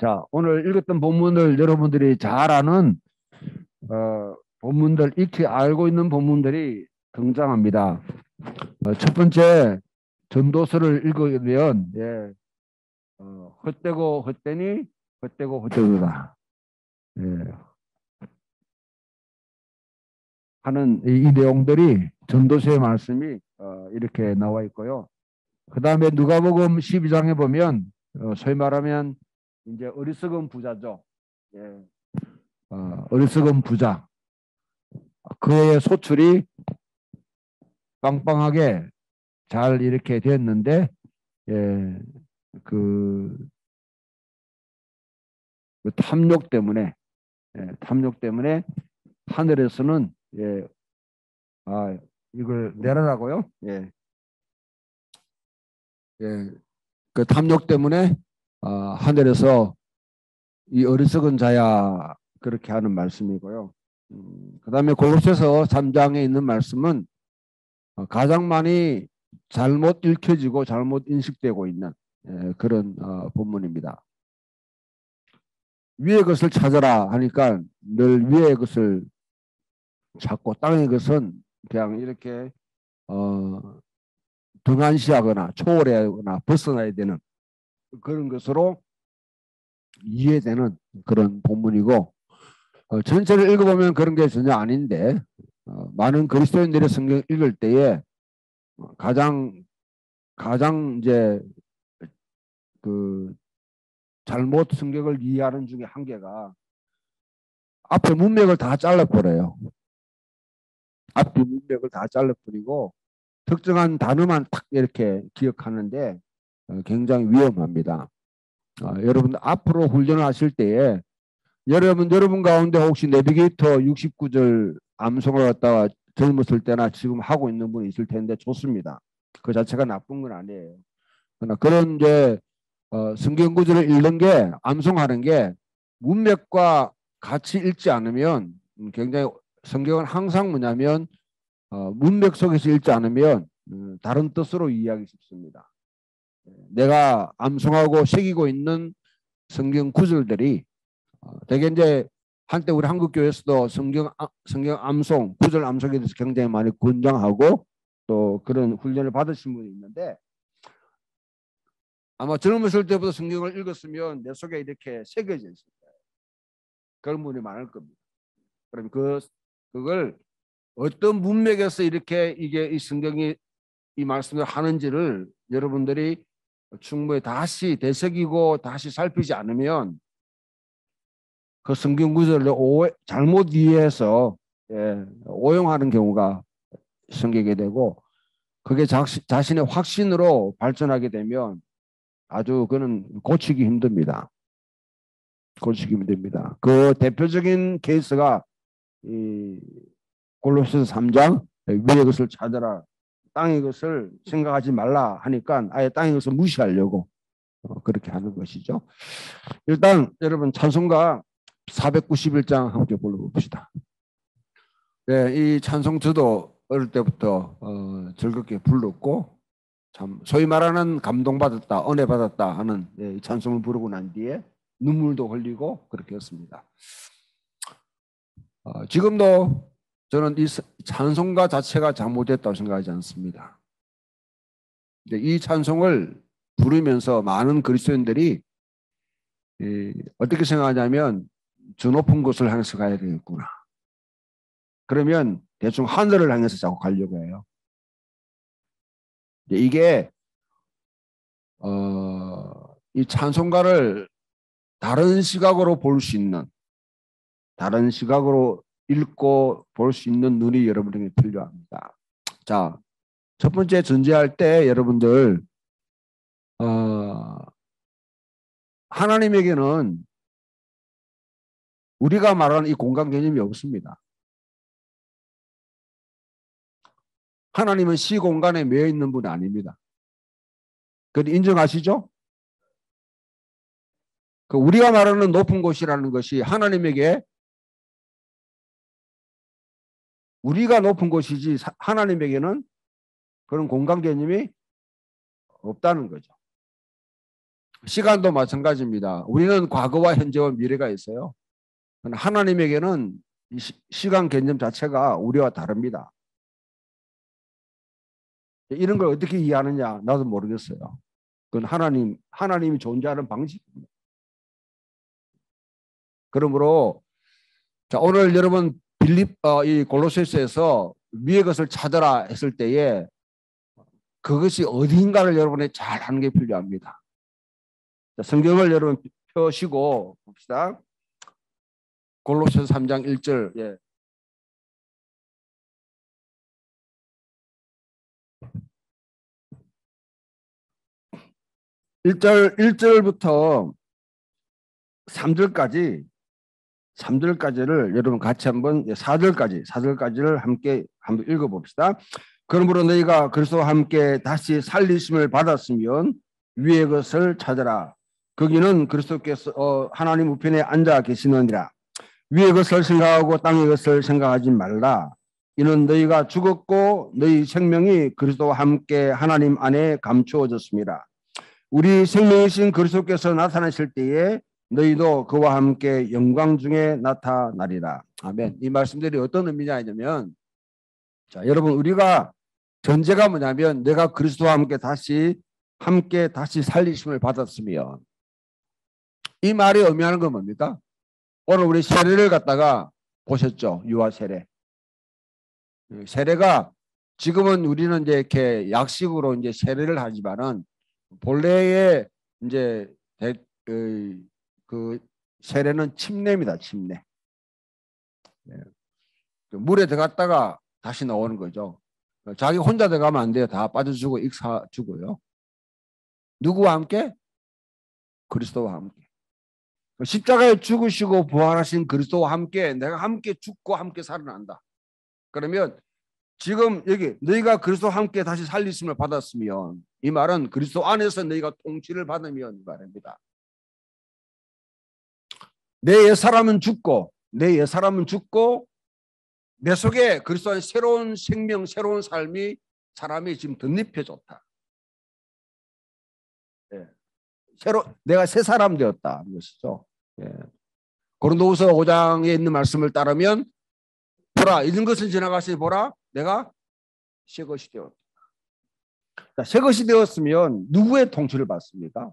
자, 오늘 읽었던 본문을 여러분들이 잘 아는 본문들, 익히 알고 있는 본문들이 등장합니다. 첫 번째, 전도서를 읽으면 헛되고 헛되니 헛되고 헛되도다 하는 이 내용들이 전도서의 말씀이 이렇게 나와 있고요. 그 다음에 누가복음 12장에 보면 소위 말하면 이제 어리석은 부자죠. 어리석은 부자. 그의 소출이 빵빵하게 잘 이렇게 됐는데, 그 탐욕 때문에, 탐욕 때문에 하늘에서는, 이걸 내라라고요? 그 탐욕 때문에, 하늘에서 이 어리석은 자야, 그렇게 하는 말씀이고요. 그 다음에 골로새서 3장에 있는 말씀은 가장 많이 잘못 읽혀지고 잘못 인식되고 있는 그런 본문입니다. 위의 것을 찾아라 하니까 늘 위의 것을 찾고 땅의 것은 그냥 이렇게 등한시하거나 초월하거나 벗어나야 되는 그런 것으로 이해되는 그런 본문이고, 전체를 읽어보면 그런 게 전혀 아닌데, 많은 그리스도인들의 성경 읽을 때에 가장 이제 그 잘못 성경을 이해하는 중에 한 개가 앞에 문맥을 다 잘라버려요. 앞에 문맥을 다 잘라버리고 특정한 단어만 탁 이렇게 기억하는데 굉장히 위험합니다. 여러분 앞으로 훈련을 하실 때에 여러분 가운데 혹시 내비게이터 69절 암송을 갖다가 젊었을 때나 지금 하고 있는 분이 있을 텐데 좋습니다. 그 자체가 나쁜 건 아니에요. 그러나 그런 이제 성경 구절을 읽는 게 암송하는 게 문맥과 같이 읽지 않으면 굉장히 성경은 항상 뭐냐면 문맥 속에서 읽지 않으면 다른 뜻으로 이해하기 쉽습니다. 내가 암송하고 새기고 있는 성경 구절들이 되게 이제 한때 우리 한국교회에서도 성경 암송, 구절 암송에 대해서 굉장히 많이 권장하고 또 그런 훈련을 받으신 분이 있는데 아마 젊었을 때부터 성경을 읽었으면 내 속에 이렇게 새겨져 있을 거예요. 그런 분이 많을 겁니다. 그럼 그걸 어떤 문맥에서 이렇게 이게 이 성경이 이 말씀을 하는지를 여러분들이 충분히 다시 되새기고 다시 살피지 않으면 그 성경 구절을 잘못 이해해서 오용하는 경우가 생기게 되고 그게 자신의 확신으로 발전하게 되면 아주 그는 고치기 힘듭니다. 고치기 힘듭니다. 그 대표적인 케이스가 이 골로새서 3장 위의 것을 찾아라 땅의 것을 생각하지 말라 하니까 아예 땅의 것을 무시하려고 그렇게 하는 것이죠. 일단 여러분 찬송가 491장 함께 불러봅시다. 이 찬송 저도 어릴 때부터 즐겁게 불렀고 참 소위 말하는 감동받았다, 은혜받았다 하는 이 찬송을 부르고 난 뒤에 눈물도 흘리고 그렇게 했습니다. 지금도 저는 이 찬송가 자체가 잘못됐다고 생각하지 않습니다. 이 찬송을 부르면서 많은 그리스도인들이 어떻게 생각하냐면 저 높은 곳을 향해서 가야 되겠구나. 그러면 대충 하늘을 향해서 자꾸 가려고 해요. 이게 이 찬송가를 다른 시각으로 볼 수 있는, 다른 시각으로 읽고 볼 수 있는 눈이 여러분에게 필요합니다. 자, 첫 번째 전제할 때 여러분들 하나님에게는 우리가 말하는 이 공간 개념이 없습니다. 하나님은 시공간에 매여 있는 분이 아닙니다. 그걸 인정하시죠? 그 우리가 말하는 높은 곳이라는 것이 하나님에게 우리가 높은 곳이지 하나님에게는 그런 공간 개념이 없다는 거죠. 시간도 마찬가지입니다. 우리는 과거와 현재와 미래가 있어요. 하나님에게는 이 시간 개념 자체가 우리와 다릅니다. 이런 걸 어떻게 이해하느냐 나도 모르겠어요. 그건 하나님이 존재하는 방식입니다. 그러므로 자, 오늘 여러분 이 골로새서에서 위의 것을 찾아라 했을 때에 그것이 어딘가를 여러분이 잘 하는 게 필요합니다. 자, 성경을 여러분 펴시고 봅시다. 골로새서 3장 1절. 예. 1절부터 3절까지를 여러분 같이 한번 4절까지를 함께 한번 읽어봅시다. 그러므로 너희가 그리스도와 함께 다시 살리심을 받았으면 위의 것을 찾아라. 거기는 그리스도께서 하나님 우편에 앉아 계시느니라. 위의 것을 생각하고 땅의 것을 생각하지 말라. 이는 너희가 죽었고 너희 생명이 그리스도와 함께 하나님 안에 감추어졌습니다. 우리 생명이신 그리스도께서 나타나실 때에 너희도 그와 함께 영광 중에 나타나리라. 아멘. 이 말씀들이 어떤 의미냐 하냐면, 자, 여러분 우리가 전제가 뭐냐면 내가 그리스도와 함께 다시 살리심을 받았으면, 이 말이 의미하는 건 뭡니까? 오늘 우리 세례를 갖다가 보셨죠? 유아 세례. 세례가 지금은 우리는 이제 이렇게 약식으로 이제 세례를 하지만은 본래의 이제 그 세례는 침례입니다. 침례. 물에 들어갔다가 다시 나오는 거죠. 자기 혼자 들어가면 안 돼요. 다 빠져주고 익사주고요. 누구와 함께? 그리스도와 함께. 십자가에 죽으시고 부활하신 그리스도와 함께 내가 함께 죽고 함께 살아난다. 그러면 지금 여기 너희가 그리스도와 함께 다시 살리심을 받았으면, 이 말은 그리스도 안에서 너희가 통치를 받으면 말입니다. 내 옛사람은 죽고 내 속에 그리스도의 새로운 생명, 새로운 삶이 사람이 지금 덧입혀졌다. 예. 내가 새 사람 되었다 것이죠. 예. 고린도후서 5장에 있는 말씀을 따르면 보라, 이런 것은 지나가시 보라, 내가 새 것이 되었다. 새 것이 되었으면 누구의 통치를 받습니까?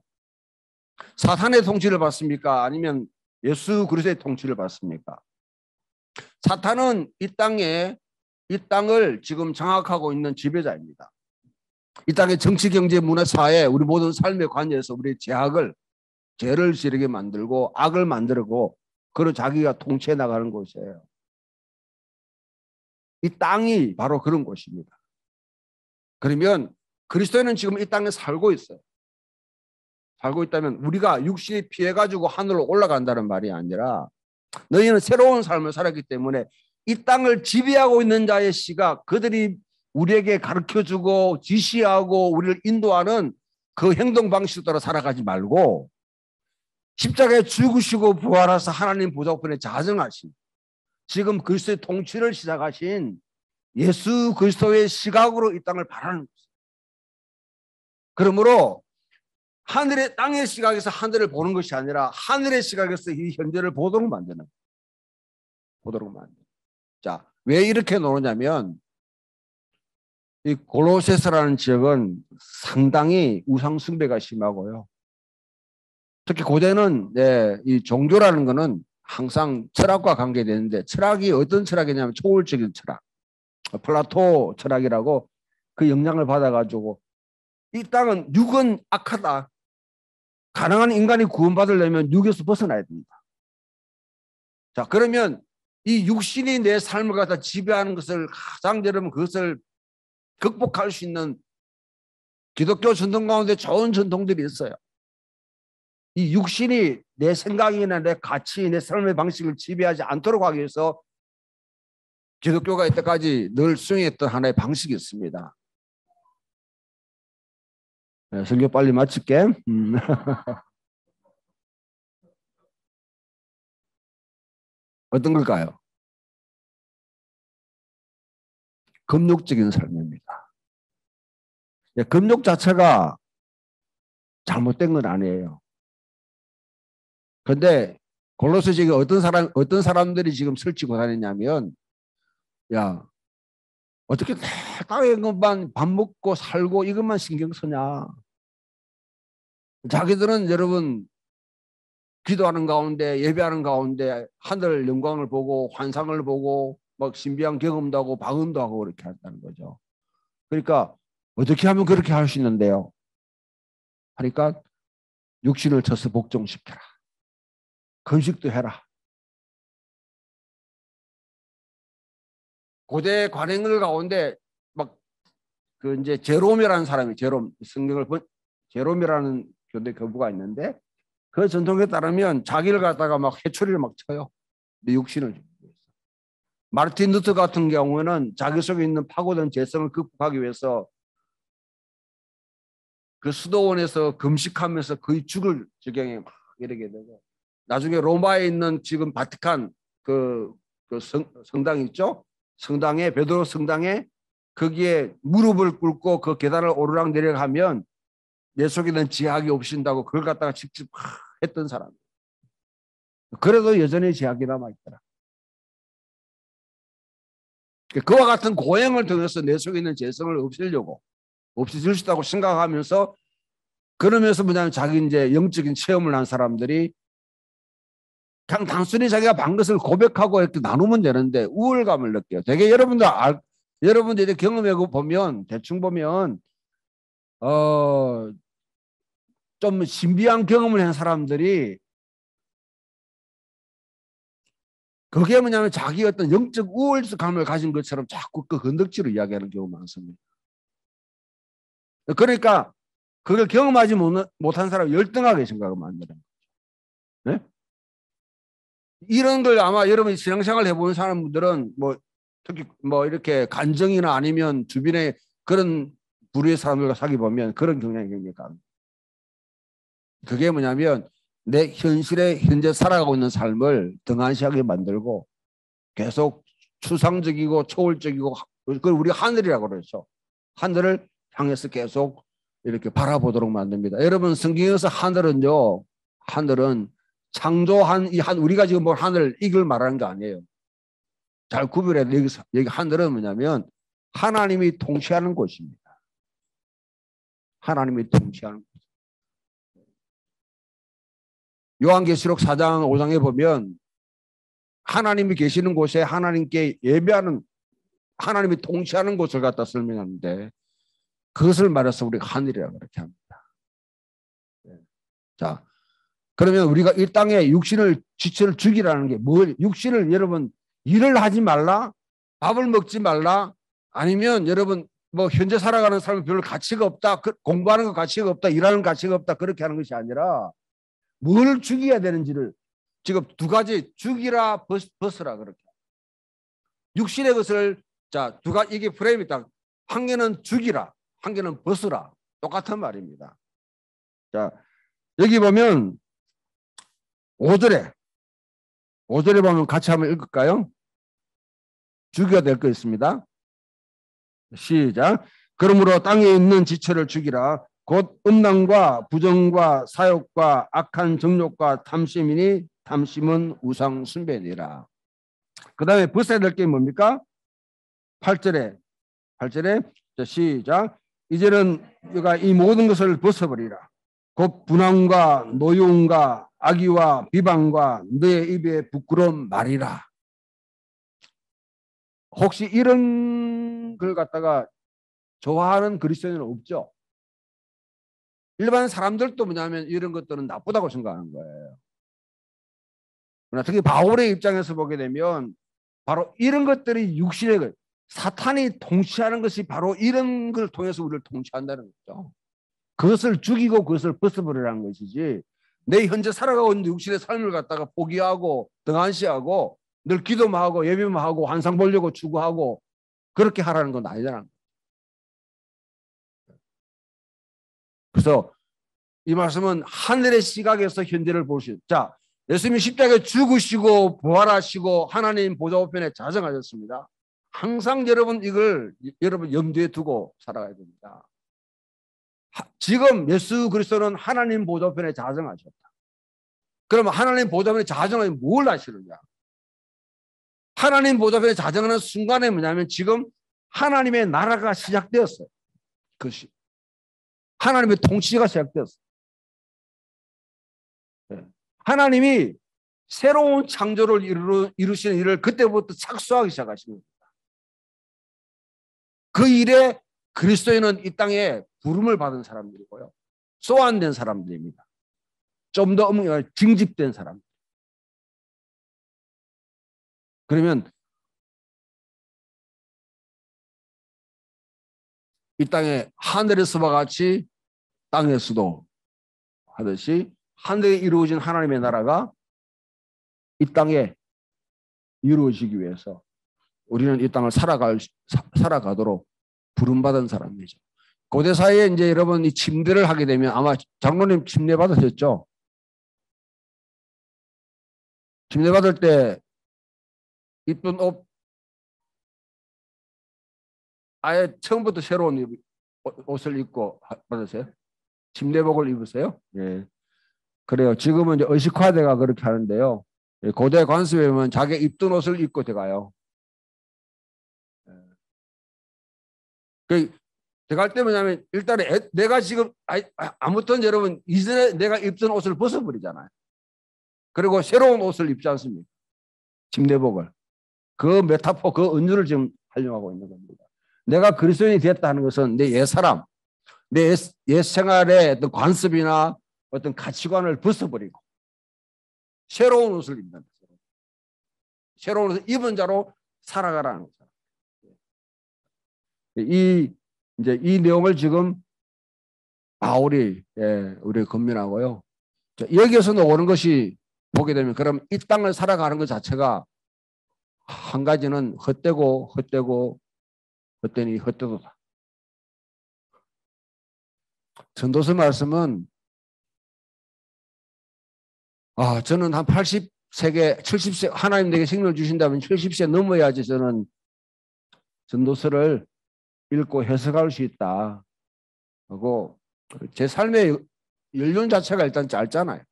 사탄의 통치를 받습니까? 아니면 예수 그리스도의 통치를 받습니까? 사탄은 이 땅을 지금 장악하고 있는 지배자입니다. 이 땅의 정치, 경제, 문화, 사회, 우리 모든 삶의 관여에서 우리의 죄를 지르게 만들고 악을 만들고 그걸 자기가 통치해 나가는 곳이에요. 이 땅이 바로 그런 곳입니다. 그러면 그리스도인은 지금 이 땅에 살고 있어요. 살고 있다면 우리가 육신이 피해가지고 하늘로 올라간다는 말이 아니라 너희는 새로운 삶을 살았기 때문에 이 땅을 지배하고 있는 자의 시각, 그들이 우리에게 가르쳐주고 지시하고 우리를 인도하는 그 행동 방식에 따라 살아가지 말고 십자가에 죽으시고 부활하사 하나님 보좌편에 자정하신, 지금 그리스도의 통치를 시작하신 예수 그리스도의 시각으로 이 땅을 바라는 것입니다. 그러므로 하늘의 땅의 시각에서 하늘을 보는 것이 아니라 하늘의 시각에서 이 현재를 보도록 만드는. 자, 왜 이렇게 노느냐면 이 골로새서라는 지역은 상당히 우상 숭배가 심하고요. 특히 고대는 이 종교라는 것은 항상 철학과 관계되는데, 철학이 어떤 철학이냐면 초월적인 철학, 플라토 철학이라고 그 영향을 받아가지고 이 땅은 육은 악하다. 가능한 인간이 구원받으려면 육에서 벗어나야 됩니다. 자, 그러면 이 육신이 내 삶을 갖다 지배하는 것을 가장 여러분 그것을 극복할 수 있는 기독교 전통 가운데 좋은 전통들이 있어요. 이 육신이 내 생각이나 내 가치, 내 삶의 방식을 지배하지 않도록 하기 위해서 기독교가 이때까지 늘 수행했던 하나의 방식이 있습니다. 네, 설교 빨리 마칠게. 어떤 걸까요? 금욕적인 삶입니다. 금욕 자체가 잘못된 건 아니에요. 근데 골로새 지금 어떤 사람들이 지금 설치고 다녔냐면, 야, 어떻게 땅에 것만 밥 먹고 살고 이것만 신경 쓰냐. 자기들은 여러분 기도하는 가운데 예배하는 가운데 하늘 영광을 보고 환상을 보고 막 신비한 경험도 하고 방언도 하고 그렇게 한다는 거죠. 그러니까 어떻게 하면 그렇게 할 수 있는데요? 하니까 육신을 쳐서 복종시켜라. 금식도 해라. 고대 관행을 가운데 막 그 이제 제롬이라는 사람이 제롬이라는 교대 교부가 있는데 그 전통에 따르면 자기를 갖다가 막 해초리를 막 쳐요. 내 육신을 주기 위해서. 마르틴 루터 같은 경우는 자기 속에 있는 파고든 죄성을 극복하기 위해서 그 수도원에서 금식하면서 거의 죽을 지경에 막 이르게 되고 나중에 로마에 있는 지금 바티칸 그 성당 있죠? 성당에 베드로 성당에 거기에 무릎을 꿇고 그 계단을 오르락 내려가면 내 속에 있는 지약이 없신다고 그걸 갖다가 직접 했던 사람. 그래도 여전히 지약이 남아있더라. 그와 같은 고행을 통해서 내 속에 있는 죄성을 없애려고 없애질 수 있다고 생각하면서 그러면서 뭐냐면 자기 이제 영적인 체험을 한 사람들이 그냥 단순히 자기가 반 것을 고백하고 이렇게 나누면 되는데 우월감을 느껴요. 되게 여러분들이 경험해 보면 대충 보면 좀 신비한 경험을 한 사람들이 그게 뭐냐면 자기 어떤 영적 우월감을 가진 것처럼 자꾸 그 건덕지로 이야기하는 경우가 많습니다. 그러니까 그걸 경험하지 못한 사람을 열등하게 생각을 만드는 거죠. 네? 이런 걸 아마 여러분이 신앙생활 해보는 사람들은 뭐 특히 뭐 이렇게 간정이나 아니면 주변에 그런 부류의 사람들과 사귀 보면 그런 경향이 굉장히 강합니다. 그게 뭐냐면 내 현재 살아가고 있는 삶을 등한시하게 만들고 계속 추상적이고 초월적이고 그걸 우리가 하늘이라고 그러죠. 하늘을 향해서 계속 이렇게 바라보도록 만듭니다. 여러분 성경에서 하늘은 창조한 우리가 지금 뭘 하늘 이걸 말하는 거 아니에요. 잘 구별해야 돼. 여기 하늘은 뭐냐면 하나님이 통치하는 곳입니다. 하나님이 통치하는 곳. 요한계시록 4장 5장에 보면 하나님이 계시는 곳에 하나님께 예배하는 하나님이 통치하는 곳을 갖다 설명하는데 그것을 말해서 우리가 하늘이라고 그렇게 합니다. 자, 그러면 우리가 이 땅에 육신을 지체를 죽이라는 게 뭘? 육신을 여러분 일을 하지 말라, 밥을 먹지 말라, 아니면 여러분 뭐 현재 살아가는 삶이 별로 가치가 없다, 공부하는 거 가치가 없다, 일하는 가치가 없다 그렇게 하는 것이 아니라 뭘 죽여야 되는지를 지금 두 가지 죽이라 벗으라 그렇게. 육신의 것을 자 두 가지 이게 프레임이 딱 한 개는 죽이라, 한 개는 벗으라 똑같은 말입니다. 자 여기 보면 5절에 보면 같이 한번 읽을까요? 죽여야 될 거 있습니다. 시작. 그러므로 땅에 있는 지체를 죽이라. 곧 음란과 부정과 사욕과 악한 정욕과 탐심이니 탐심은 우상 숭배니라. 그 다음에 벗어야 될 게 뭡니까? 8절에 시작. 이제는 우리가 이 모든 것을 벗어버리라. 곧 분함과 노여움과 악의와 비방과 너의 입에 부끄러운 말이라. 혹시 이런 걸 갖다가 좋아하는 그리스도인은 없죠? 일반 사람들도 뭐냐면 이런 것들은 나쁘다고 생각하는 거예요. 그러나 특히 바울의 입장에서 보게 되면 바로 이런 것들이 육신의 것, 사탄이 통치하는 것이 바로 이런 걸 통해서 우리를 통치한다는 거죠. 그것을 죽이고 그것을 벗어버리라는 것이지 내 현재 살아가고 있는 육신의 삶을 갖다가 포기하고 등한시하고 늘 기도만 하고 예배만 하고 환상 보려고 추구하고 그렇게 하라는 건 아니잖아. 그래서 이 말씀은 하늘의 시각에서 현재를 볼 수 있다. 자, 예수님이 십자가에 죽으시고 부활하시고 하나님 보좌 우편에 자정하셨습니다. 항상 여러분 이걸 여러분 염두에 두고 살아가야 됩니다. 지금 예수 그리스도는 하나님 보좌 우편에 자정하셨다. 그러면 하나님 보좌변에 자정하면 뭘 하시느냐? 하나님 보좌변에 자정하는 순간에 뭐냐면 지금 하나님의 나라가 시작되었어요. 그것이 하나님의 통치가 시작되었어요. 하나님이 새로운 창조를 이루시는 일을 그때부터 착수하기 시작하시는 겁니다. 그 일에 그리스도인은 이 땅에 부름을 받은 사람들이고요. 소환된 사람들입니다. 좀 더 징집된 사람. 그러면 이 땅에 하늘에서와 같이 땅에서도 하듯이 하늘에 이루어진 하나님의 나라가 이 땅에 이루어지기 위해서 우리는 이 땅을 살아가도록 부름받은 사람이죠. 고대 사회에 이제 여러분 이 침례를 하게 되면 아마 장로님 침례 받으셨죠? 침례 받을 때 입던 옷 아예 처음부터 새로운 옷을 입고 받으세요? 침례복을 입으세요? 예. 그래요. 지금은 이제 의식화대가 그렇게 하는데요. 고대 관습에 보면 자기 입던 옷을 입고 들어가요. 그 들어갈 때 뭐냐면 일단은 내가 지금 아무튼 여러분 이전에 내가 입던 옷을 벗어버리잖아요. 그리고 새로운 옷을 입지 않습니까? 침례복을. 그 메타포, 그 은유를 지금 활용하고 있는 겁니다. 내가 그리스도인이 되었다는 것은 내 옛사람, 내 옛 생활의 어떤 관습이나 어떤 가치관을 벗어버리고 새로운 옷을 입는다. 새로운 옷을 입은 자로 살아가라는 거죠. 이제 이 내용을 지금 바울이 우리 권면하고요. 여기에서 나오는 것이 보게 되면 그럼 이 땅을 살아가는 것 자체가 한 가지는 헛되고 헛되니 헛되도다. 전도서 말씀은 저는 한 80세계 70세 하나님 내게 생명을 주신다면 70세 넘어야지 저는 전도서를 읽고 해석할 수 있다 하고 제 삶의 연륜 자체가 일단 짧잖아요.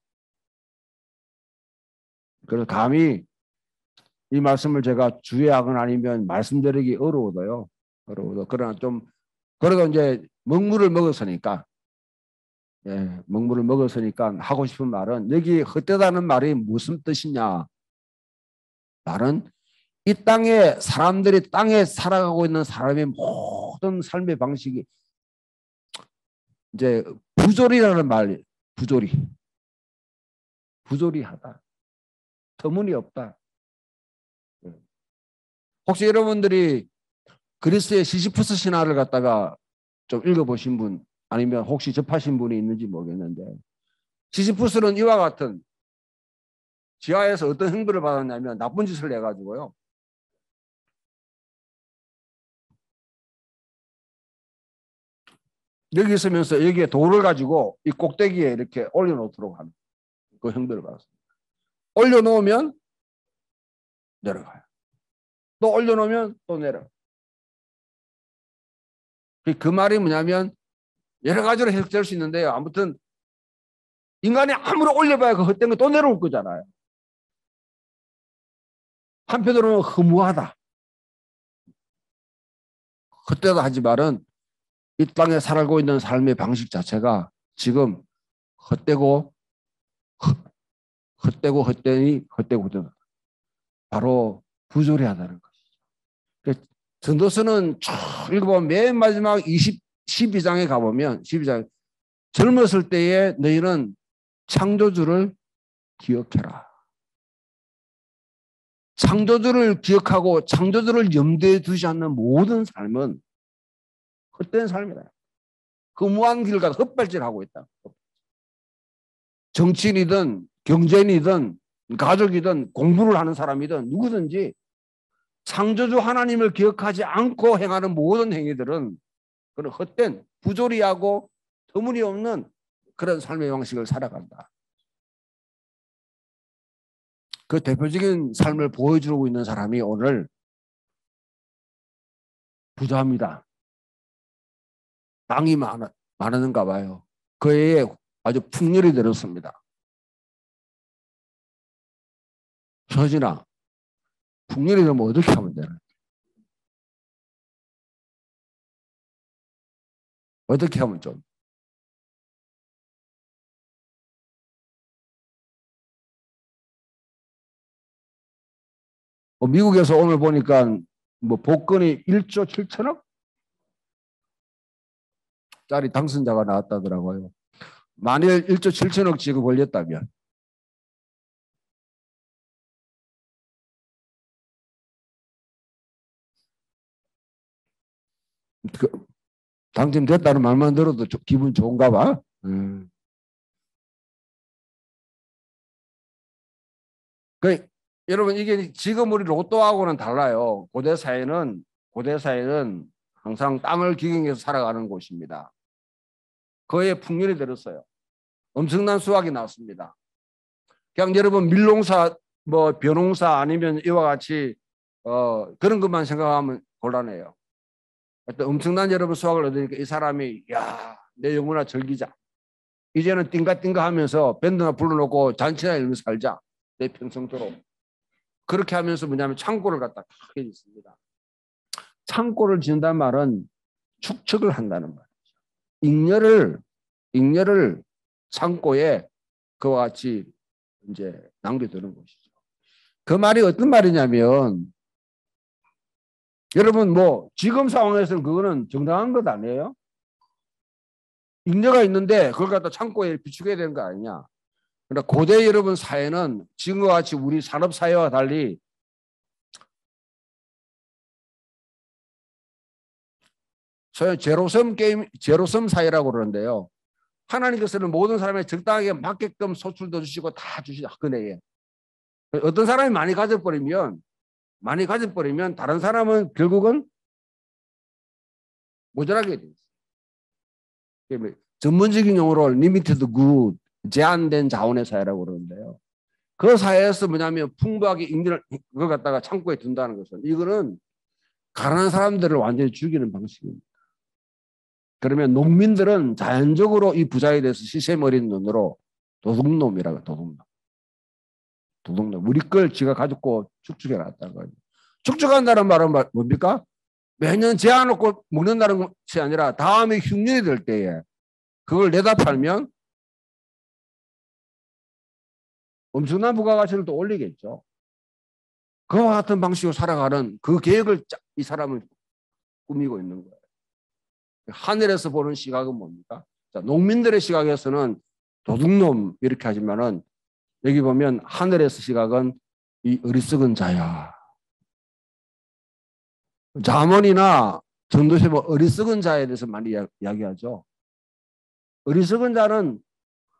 그래서 감히 이 말씀을 제가 주의하건 아니면 말씀드리기 어려워도요. 그러나 좀 그래도 이제 먹물을 먹었으니까 먹물을 먹었으니까 하고 싶은 말은 여기 헛되다는 말이 무슨 뜻이냐? 말은 이 땅에 사람들이 땅에 살아가고 있는 사람의 모든 삶의 방식이 이제 부조리라는 말, 부조리하다, 터무니없다. 혹시 여러분들이 그리스의 시시푸스 신화를 갖다가 좀 읽어보신 분 아니면 혹시 접하신 분이 있는지 모르겠는데 시시푸스는 이와 같은 지하에서 어떤 행보를 받았냐면 나쁜 짓을 해가지고요. 여기 있으면서 여기에 돌을 가지고 이 꼭대기에 이렇게 올려놓도록 하는 그 행보를 받았습니다. 올려놓으면 내려가요. 또 올려놓으면 또 내려가요. 그 말이 뭐냐면 여러 가지로 해석될 수 있는데요. 아무튼 인간이 아무리 올려봐야 그 헛된 거 또 내려올 거잖아요. 한편으로는 허무하다. 헛되다 하지만은 이 땅에 살고 있는 삶의 방식 자체가 지금 헛되고 헛되니 헛되다. 바로 부조리하다는 것이죠. 전도서는 쭉 읽어보면 맨 마지막 12장에 가보면 12장 젊었을 때에 너희는 창조주를 기억해라. 창조주를 기억하고 창조주를 염두에 두지 않는 모든 삶은 헛된 삶이다. 그 무한 길 가서 헛발질하고 있다. 정치인이든 경제인이든 가족이든 공부를 하는 사람이든 누구든지 창조주 하나님을 기억하지 않고 행하는 모든 행위들은 그런 헛된 부조리하고 터무니없는 그런 삶의 방식을 살아간다. 그 대표적인 삶을 보여주고 있는 사람이 오늘 부자입니다. 땅이 많은가 봐요. 그 해에 아주 풍년이 들었습니다. 서진아, 풍년이 되면 어떻게 하면 되나? 어떻게 하면 좀? 미국에서 오늘 보니까 뭐 복권이 1조 7천억 짜리 당선자가 나왔다더라고요. 만일 1조 7천억 지급 올렸다면 그 당첨됐다는 말만 들어도 기분 좋은가 봐. 그 여러분 이게 지금 우리 로또하고는 달라요. 고대 사회는 항상 땅을 기경해서 살아가는 곳입니다. 그에 풍년이 들었어요. 엄청난 수확이 나왔습니다. 그냥 여러분 밀농사, 뭐 벼농사 아니면 이와 같이 그런 것만 생각하면 곤란해요. 엄청난 여러분 수확을 얻으니까 이 사람이 내 영혼아 즐기자. 이제는 띵가띵가 하면서 밴드나 불러놓고 잔치나 이러고 살자. 내 평생도록. 그렇게 하면서 뭐냐면 창고를 갖다 크게 짓습니다. 창고를 짓는다는 말은 축적을 한다는 말이죠. 잉여를 창고에 그와 같이 이제 남겨두는 것이죠. 그 말이 어떤 말이냐면 여러분 뭐 지금 상황에서는 그거는 정당한 것 아니에요? 잉여가 있는데 그걸 갖다 창고에 비추게 되는 거 아니냐? 그러나 고대 여러분 사회는 지금과 같이 우리 산업 사회와 달리 소위 제로섬 사회라고 그러는데요. 하나님께서는 모든 사람의 적당하게 맞게끔 소출도 주시고 다 주시죠. 은혜에. 어떤 사람이 많이 가져버리면 다른 사람은 결국은 모자라게 돼요. 전문적인 용어로 리미티드 굿, 제한된 자원의 사회라고 그러는데요. 그 사회에서 뭐냐면 풍부하게 잉여를 그걸 갖다가 창고에 둔다는 것은 이거는 가난한 사람들을 완전히 죽이는 방식입니다. 그러면 농민들은 자연적으로 이 부자에 대해서 시샘 어린 눈으로 도둑놈이라고 도둑놈. 우리 걸 지가 가지고 축적해 놨다는 거예요. 축적한다는 말은 뭡니까? 매년 재워놓고 먹는다는 것이 아니라 다음에 흉년이 될 때에 그걸 내다 팔면 엄청난 부가가치를 또 올리겠죠. 그와 같은 방식으로 살아가는 그 계획을 이 사람은 꾸미고 있는 거예요. 하늘에서 보는 시각은 뭡니까? 자, 농민들의 시각에서는 도둑놈 이렇게 하지만은 여기 보면 하늘에서 시각은 이 어리석은 자야. 잠언이나 전도서 뭐 어리석은 자에 대해서 많이 이야기하죠. 어리석은 자는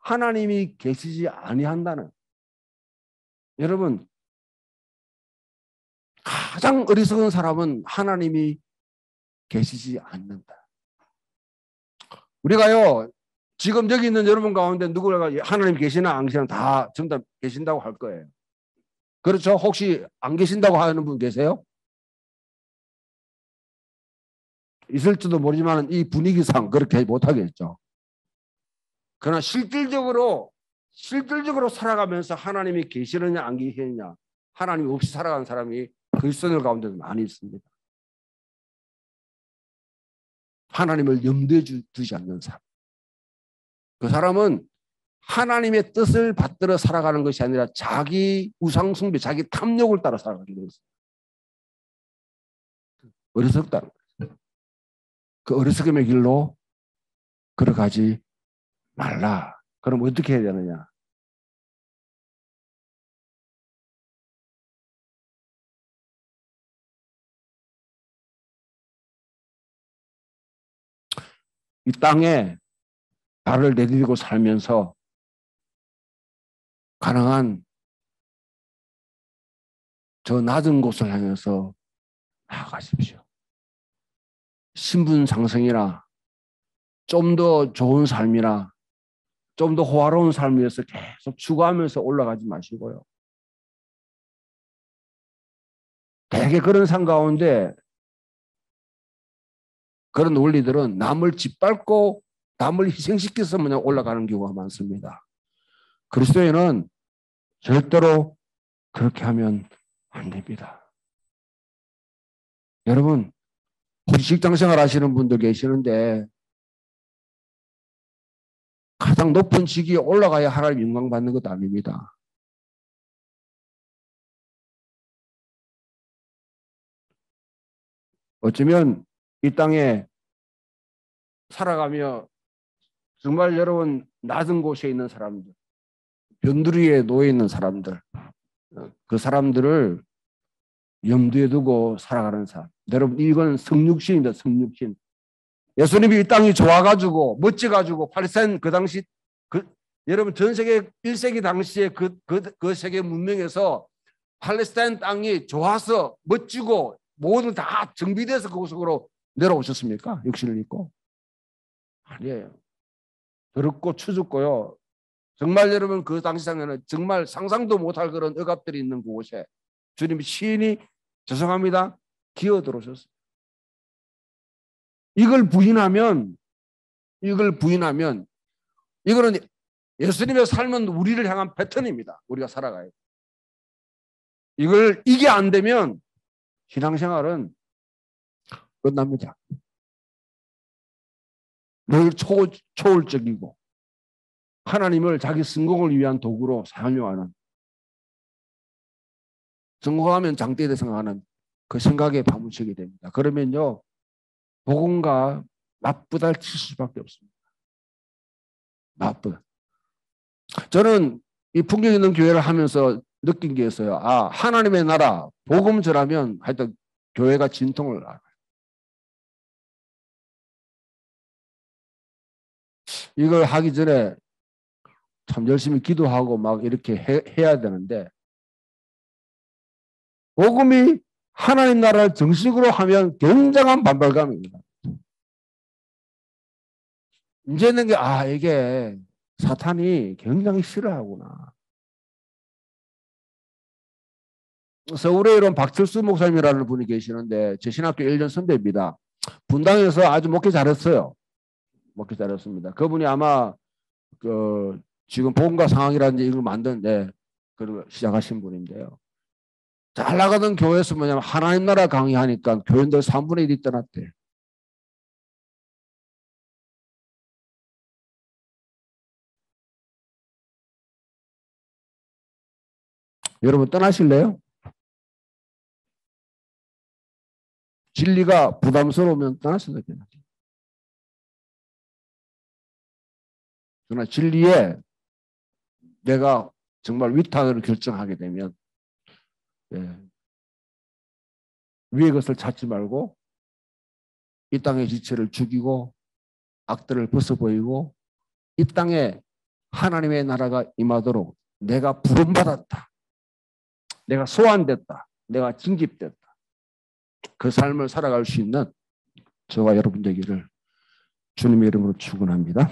하나님이 계시지 아니한다는. 여러분 가장 어리석은 사람은 하나님이 계시지 않는다. 우리가요 지금 여기 있는 여러분 가운데 누구가 하나님 계시나 안 계시나 다 전부 다 계신다고 할 거예요. 그렇죠? 혹시 안 계신다고 하는 분 계세요? 있을지도 모르지만 이 분위기상 그렇게 못하겠죠. 그러나 실질적으로 살아가면서 하나님이 계시느냐 안 계시느냐 하나님 없이 살아가는 사람이 그리스도인들 가운데도 많이 있습니다. 하나님을 염두에 두지 않는 사람. 그 사람은 하나님의 뜻을 받들어 살아가는 것이 아니라 자기 우상숭배, 자기 탐욕을 따라 살아가게 되어 있습니다. 어리석다는 거예요. 그 어리석음의 길로 걸어가지 말라. 그럼 어떻게 해야 되느냐? 이 땅에 발을 내디디고 살면서 가능한 저 낮은 곳을 향해서 나아가십시오. 신분 상승이나 좀 더 좋은 삶이나 좀 더 호화로운 삶을 위해서 계속 추구하면서 올라가지 마시고요. 되게 그런 삶 가운데 그런 원리들은 남을 짓밟고 남을 희생시켜서 그냥 올라가는 경우가 많습니다. 그리스도인은 절대로 그렇게 하면 안 됩니다. 여러분, 혹시 직장 생활 하시는 분들 계시는데 가장 높은 직위에 올라가야 하나님 영광 받는 것도 아닙니다. 어쩌면 이 땅에 살아가며 정말 여러분 낮은 곳에 있는 사람들, 변두리에 놓여 있는 사람들, 그 사람들을 염두에 두고 살아가는 삶. 여러분 이건 성육신입니다. 성육신. 예수님이 이 땅이 좋아가지고 멋져가지고 팔레스타인 그 당시 여러분 전 세계 1세기 당시에 그 세계 문명에서 팔레스타인 땅이 좋아서 멋지고 모든 다 정비돼서 그곳으로 내려오셨습니까? 육신을 입고 아니에요. 더럽고 추죽고요. 정말 여러분 그 당시 상에는 정말 상상도 못할 그런 억압들이 있는 그곳에 주님이 시인이 죄송합니다. 기어들어오셨어요. 이걸 부인하면 이거는 예수님의 삶은 우리를 향한 패턴입니다. 우리가 살아가야 돼요. 이게 안 되면 신앙생활은 끝납니다. 늘 초월적이고 하나님을 자기 성공을 위한 도구로 사용하는 성공하면 장대에 생각하는 그 생각에 파묻히게 됩니다. 그러면요 복음과 맞부달 칠 수밖에 없습니다. 맞부달. 저는 이 풍경 있는 교회를 하면서 느낀 게 있어요. 아, 하나님의 나라 복음 전하면 하여튼 교회가 진통을 알아요. 이걸 하기 전에 참 열심히 기도하고 막 이렇게 해야 되는데 복음이 하나님 나라를 정식으로 하면 굉장한 반발감입니다. 문제는 게 이게 사탄이 굉장히 싫어하구나. 서울에 이런 박철수 목사님이라는 분이 계시는데 제 신학교 1년 선배입니다. 분당에서 아주 목회 잘했어요. 목회 잘했습니다. 그분이 아마 지금 복음과 상황이라는 이걸 만드는데 그걸 시작하신 분인데요. 잘 나가던 교회에서 뭐냐면 하나님 나라 강의하니까 교인들 3분의 1이 떠났대. 여러분 떠나실래요? 진리가 부담스러우면 떠나셔도 돼요. 그러나 진리에 내가 정말 위탁을 결정하게 되면 위의 것을 찾지 말고 이 땅의 지체를 죽이고 악들을 벗어 보이고 이 땅에 하나님의 나라가 임하도록 내가 부름받았다. 내가 소환됐다. 내가 징집됐다. 그 삶을 살아갈 수 있는 저와 여러분 되기를 주님의 이름으로 축원합니다.